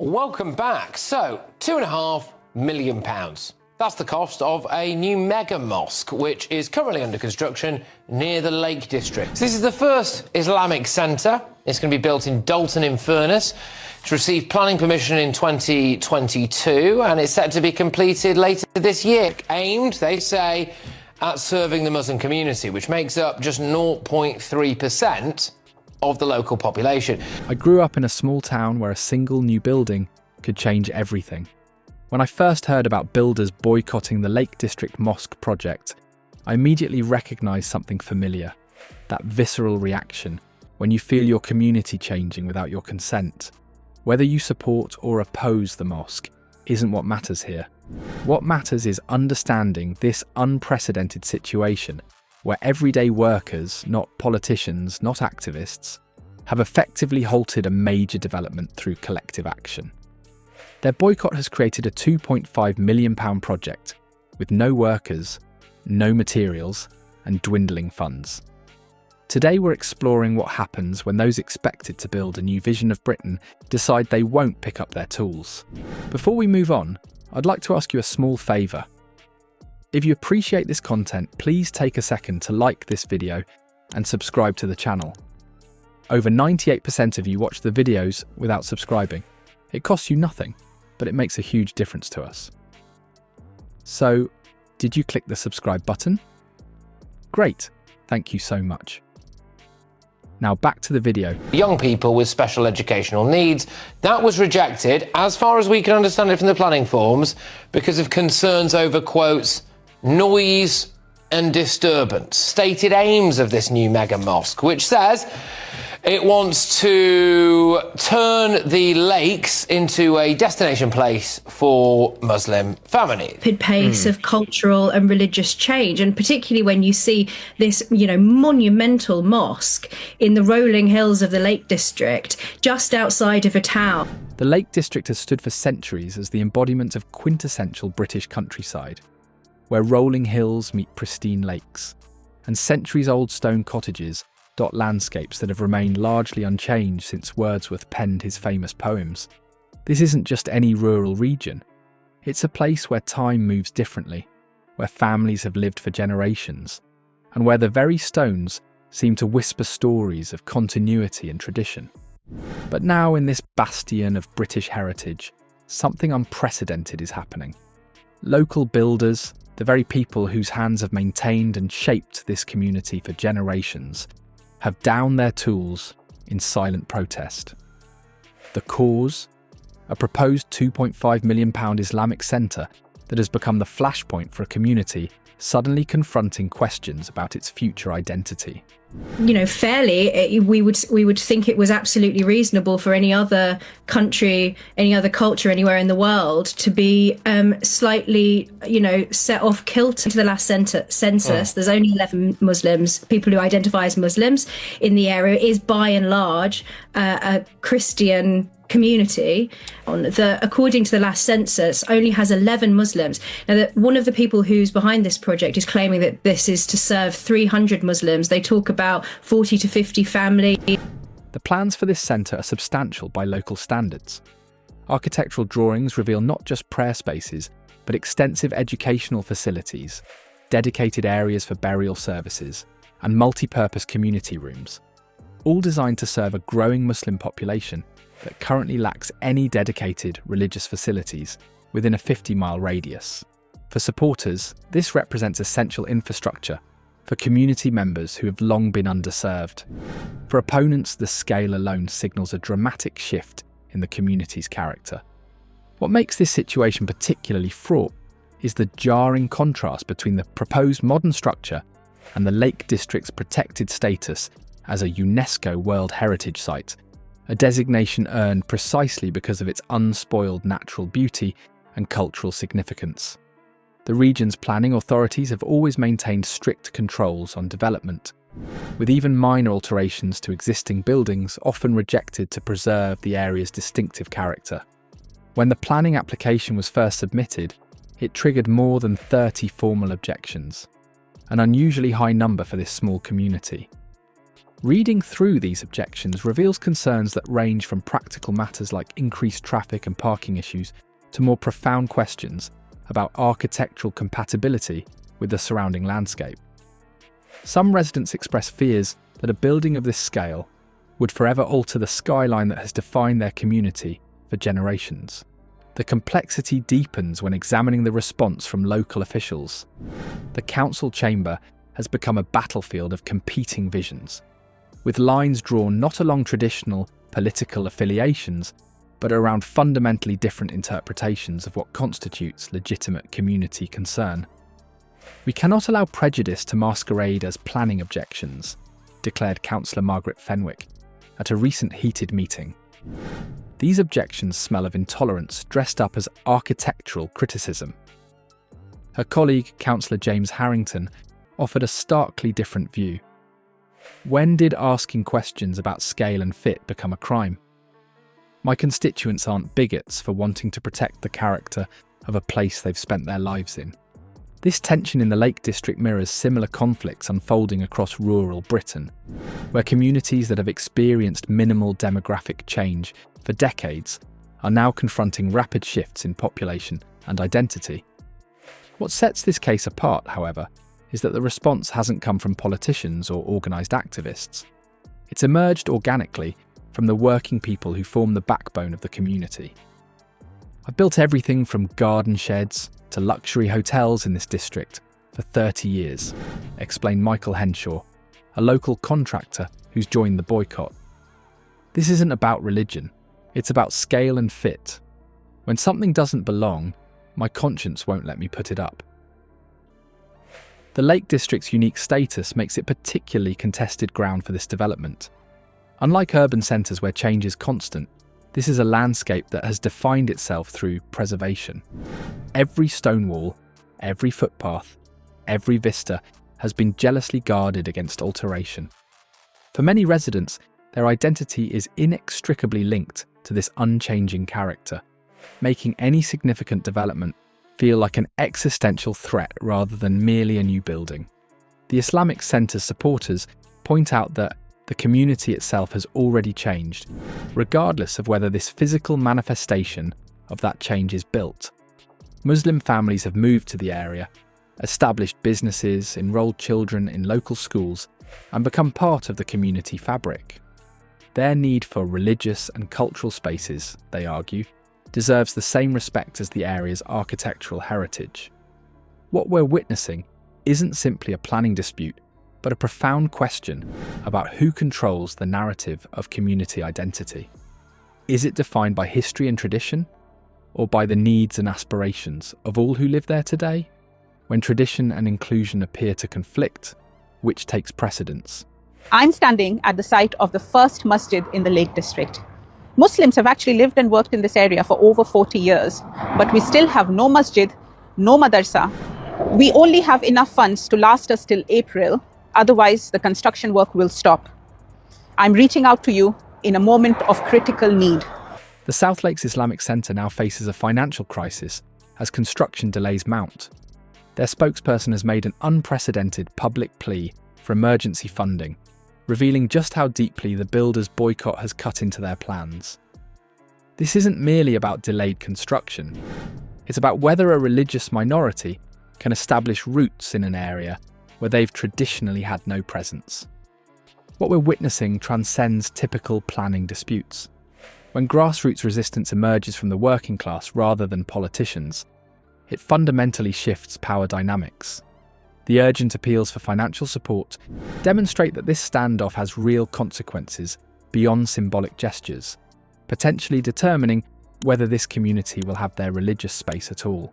Welcome back. So, £2.5 million. That's the cost of a new mega mosque, which is currently under construction near the Lake District. So this is the first Islamic centre. It's going to be built in Dalton-in-Furness. It's received planning permission in 2022, and it's set to be completed later this year. Aimed, they say, at serving the Muslim community, which makes up just 0.3% of the local population. I grew up in a small town where a single new building could change everything. When I first heard about builders boycotting the Lake District Mosque project, I immediately recognised something familiar, that visceral reaction when you feel your community changing without your consent. Whether you support or oppose the mosque isn't what matters here. What matters is understanding this unprecedented situation where everyday workers, not politicians, not activists, have effectively halted a major development through collective action. Their boycott has created a £2.5 million project with no workers, no materials, and dwindling funds. Today we're exploring what happens when those expected to build a new vision of Britain decide they won't pick up their tools. Before we move on, I'd like to ask you a small favour. If you appreciate this content, please take a second to like this video and subscribe to the channel. Over 98% of you watch the videos without subscribing. It costs you nothing, but it makes a huge difference to us. So, did you click the subscribe button? Great, thank you so much. Now back to the video. Young people with special educational needs. That was rejected, as far as we can understand it from the planning forms, because of concerns over, quotes, noise and disturbance. Stated aims of this new mega mosque, which says it wants to turn the lakes into a destination place for Muslim families. Rapid pace of cultural and religious change, and particularly when you see this, monumental mosque in the rolling hills of the Lake District, just outside of a town. The Lake District has stood for centuries as the embodiment of quintessential British countryside, where rolling hills meet pristine lakes, and centuries-old stone cottages dot landscapes that have remained largely unchanged since Wordsworth penned his famous poems. This isn't just any rural region. It's a place where time moves differently, where families have lived for generations, and where the very stones seem to whisper stories of continuity and tradition. But now, in this bastion of British heritage, something unprecedented is happening. Local builders, the very people whose hands have maintained and shaped this community for generations, have downed their tools in silent protest. The cause? A proposed £2.5 million Islamic centre that has become the flashpoint for a community suddenly confronting questions about its future identity. Fairly, we would think it was absolutely reasonable for any other country, any other culture anywhere in the world to be slightly, set off kilter. To the last census, There's only 11 Muslims, people who identify as Muslims in the area. Is by and large a Christian community. According to the last census, only has 11 Muslims. Now, one of the people who's behind this project is claiming that this is to serve 300 Muslims. They talk about 40 to 50 families. The plans for this centre are substantial by local standards. Architectural drawings reveal not just prayer spaces, but extensive educational facilities, dedicated areas for burial services, and multi-purpose community rooms, all designed to serve a growing Muslim population that currently lacks any dedicated religious facilities within a 50-mile radius. For supporters, this represents essential infrastructure for community members who have long been underserved. For opponents, the scale alone signals a dramatic shift in the community's character. What makes this situation particularly fraught is the jarring contrast between the proposed modern structure and the Lake District's protected status as a UNESCO World Heritage Site, a designation earned precisely because of its unspoiled natural beauty and cultural significance. The region's planning authorities have always maintained strict controls on development, with even minor alterations to existing buildings often rejected to preserve the area's distinctive character. When the planning application was first submitted, it triggered more than 30 formal objections, an unusually high number for this small community. Reading through these objections reveals concerns that range from practical matters like increased traffic and parking issues to more profound questions about architectural compatibility with the surrounding landscape. Some residents express fears that a building of this scale would forever alter the skyline that has defined their community for generations. The complexity deepens when examining the response from local officials. The council chamber has become a battlefield of competing visions, with lines drawn not along traditional political affiliations, but around fundamentally different interpretations of what constitutes legitimate community concern. We cannot allow prejudice to masquerade as planning objections, declared Councillor Margaret Fenwick at a recent heated meeting. These objections smell of intolerance dressed up as architectural criticism. Her colleague, Councillor James Harrington, offered a starkly different view. When did asking questions about scale and fit become a crime? My constituents aren't bigots for wanting to protect the character of a place they've spent their lives in. This tension in the Lake District mirrors similar conflicts unfolding across rural Britain, where communities that have experienced minimal demographic change for decades are now confronting rapid shifts in population and identity. What sets this case apart, however, is that the response hasn't come from politicians or organised activists. It's emerged organically from the working people who form the backbone of the community. I've built everything from garden sheds to luxury hotels in this district for 30 years, explained Michael Henshaw, a local contractor who's joined the boycott. This isn't about religion, it's about scale and fit. When something doesn't belong, my conscience won't let me put it up. The Lake District's unique status makes it particularly contested ground for this development. Unlike urban centres where change is constant, this is a landscape that has defined itself through preservation. Every stone wall, every footpath, every vista has been jealously guarded against alteration. For many residents, their identity is inextricably linked to this unchanging character, making any significant development feel like an existential threat rather than merely a new building. The Islamic Centre's supporters point out that the community itself has already changed, regardless of whether this physical manifestation of that change is built. Muslim families have moved to the area, established businesses, enrolled children in local schools, and become part of the community fabric. Their need for religious and cultural spaces, they argue, deserves the same respect as the area's architectural heritage. What we're witnessing isn't simply a planning dispute, but a profound question about who controls the narrative of community identity. Is it defined by history and tradition, or by the needs and aspirations of all who live there today? When tradition and inclusion appear to conflict, which takes precedence? I'm standing at the site of the first masjid in the Lake District. Muslims have actually lived and worked in this area for over 40 years, but we still have no masjid, no madrasa. We only have enough funds to last us till April, otherwise the construction work will stop. I'm reaching out to you in a moment of critical need. The South Lakes Islamic Centre now faces a financial crisis as construction delays mount. Their spokesperson has made an unprecedented public plea for emergency funding, revealing just how deeply the builders' boycott has cut into their plans. This isn't merely about delayed construction. It's about whether a religious minority can establish roots in an area where they've traditionally had no presence. What we're witnessing transcends typical planning disputes. When grassroots resistance emerges from the working class rather than politicians, it fundamentally shifts power dynamics. The urgent appeals for financial support demonstrate that this standoff has real consequences beyond symbolic gestures, potentially determining whether this community will have their religious space at all.